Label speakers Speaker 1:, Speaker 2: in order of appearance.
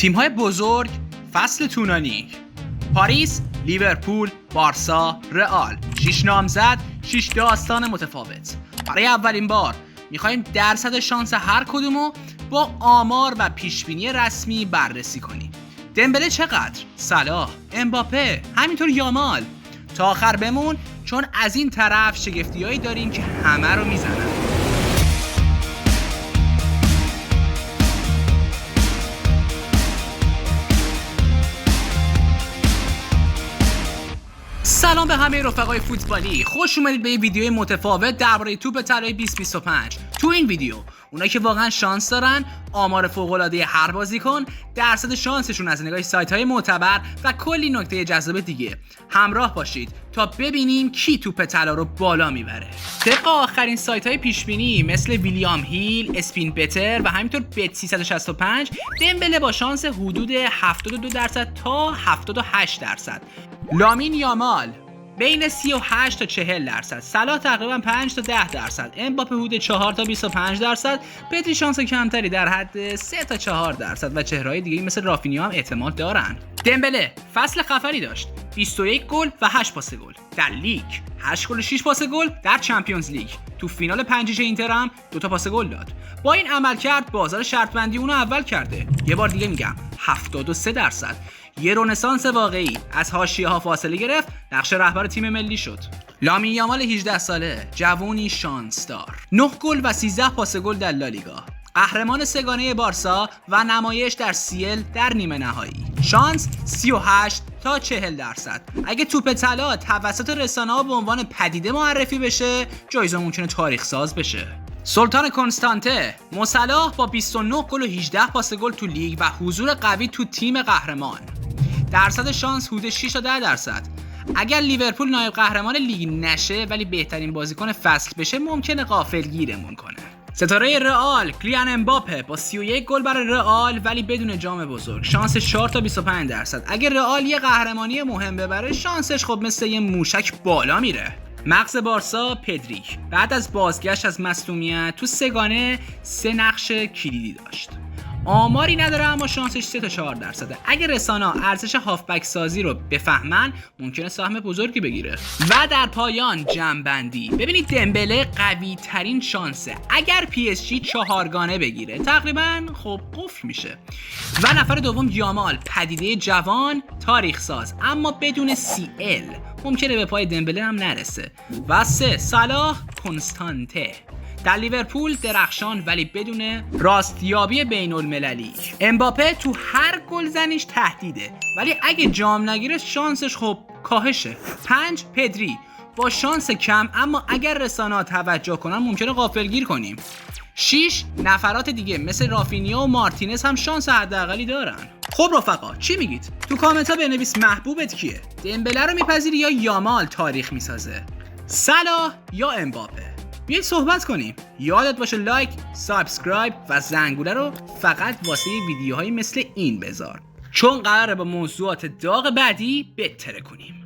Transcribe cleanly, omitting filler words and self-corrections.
Speaker 1: تیم‌های بزرگ فصل طولانی: پاریس، لیورپول، بارسا، رئال. 6 نامزد، 6 داستان متفاوت. برای اولین بار می‌خوایم درصد شانس هر کدومو با آمار و پیشبینی رسمی بررسی کنیم. دمبله چقدر؟ صلاح، امباپه، همینطور یامال. تا آخر بمون چون از این طرف شگفتی‌هایی داریم که همه رو میزنن. سلام به همه رفقای فوتبالی، خوش اومدید به یه ویدیو متفاوت درباره توپ طلای 2025. تو این ویدیو اونایی که واقعا شانس دارن، آمار فوق‌العاده هر بازیکن، درصد شانسشون از نگاه سایت‌های معتبر و کلی نکته جذاب دیگه. همراه باشید تا ببینیم کی توپ طلا رو بالا میبره. طبق آخرین سایت‌های پیشبینی مثل ویلیام هیل، اسپین بتر و همینطور بت 365، دمبله با شانس حدود 72% تا 78%. لامین یامال بین 38 تا 40%، صلاح تقریبا 5 تا 10%، امباپه حدود 4 تا 25%، پدری شانس کمتری در حد 3 تا 4% و چهره‌های دیگه مثل رافینیا هم احتمال دارن. دمبله فصل خفری داشت، 21 گل و 8 پاس گل در لیگ، 8 گل و 6 پاس گل در چمپیونز لیگ. تو فینال 5 اینتر هم 2 تا پاس گل داد. با این عملکرد بازار شرط بندی اونو اول کرده. یه بار دیگه میگم 73%. یه رنسانس واقعی، از حاشیه‌ها فاصله گرفت، نقش رهبر تیم ملی شد. لامین یامال 18 ساله، جوونی شانسدار، 9 گل و 13 پاس گل در لالیگا، قهرمان سگانه بارسا و نمایش در CL در نیمه نهایی. شانس 38 تا 40%. اگه توپ طلا توسط رسانه‌ها به عنوان پدیده معرفی بشه، جایزه ممکنه تاریخ ساز بشه. سلطان کنستانته، موسلا با 29 گل و 18 پاس گل تو لیگ و حضور قوی تو تیم قهرمان. درصد شانس حدود 6 تا 10%. اگر لیورپول نایب قهرمان لیگ نشه ولی بهترین بازیکن فصل بشه، ممکنه غافلگیرمون کنه. ستاره رئال کلیان امباپه با 31 گل برای رئال ولی بدون جام بزرگ، شانس 4 تا 25%. اگر رئال یه قهرمانی مهم ببره، شانسش خب مثل یه موشک بالا میره. مغز بارسا پدری بعد از بازگشت از مصدومیت تو سگانه 3 نقش کلیدی داشت. آماری نداره اما شانسش 3 تا 4%. اگه رسانه‌ها ارزش هافبک سازی رو بفهمن، ممکنه سهم بزرگی بگیره. و در پایان جمع‌بندی. ببینید دمبله قوی ترین شانسه. اگر PSG 4 بگیره، تقریبا خب قفل میشه. و نفر دوم یامال، پدیده جوان، تاریخ ساز اما بدون CL، ممکنه به پای دمبله هم نرسه. و 3 صلاح کنستانته، در لیورپول درخشان ولی بدون راستیابی بین المللی. امباپه تو هر گل زنیش تهدیده ولی اگه جام نگیره شانسش خب کاهشه. 5 پدری با شانس کم اما اگر رسانه‌ها توجه کنن ممکنه غافلگیر کنیم. 6 نفرات دیگه مثل رافینیا و مارتینز هم شانس حداقلی دارن. خب رفقا چی میگید؟ تو کامنت ها بنویس محبوبت کیه؟ دمبله رو میپذیری یا یامال تاریخ میسازه؟ صلاح یا امباپه؟ بیایید صحبت کنیم. یادت باشه لایک، سابسکرایب و زنگوله رو فقط واسه ویدیوهایی مثل این بذار، چون قراره با موضوعات داغ بعدی بتره کنیم.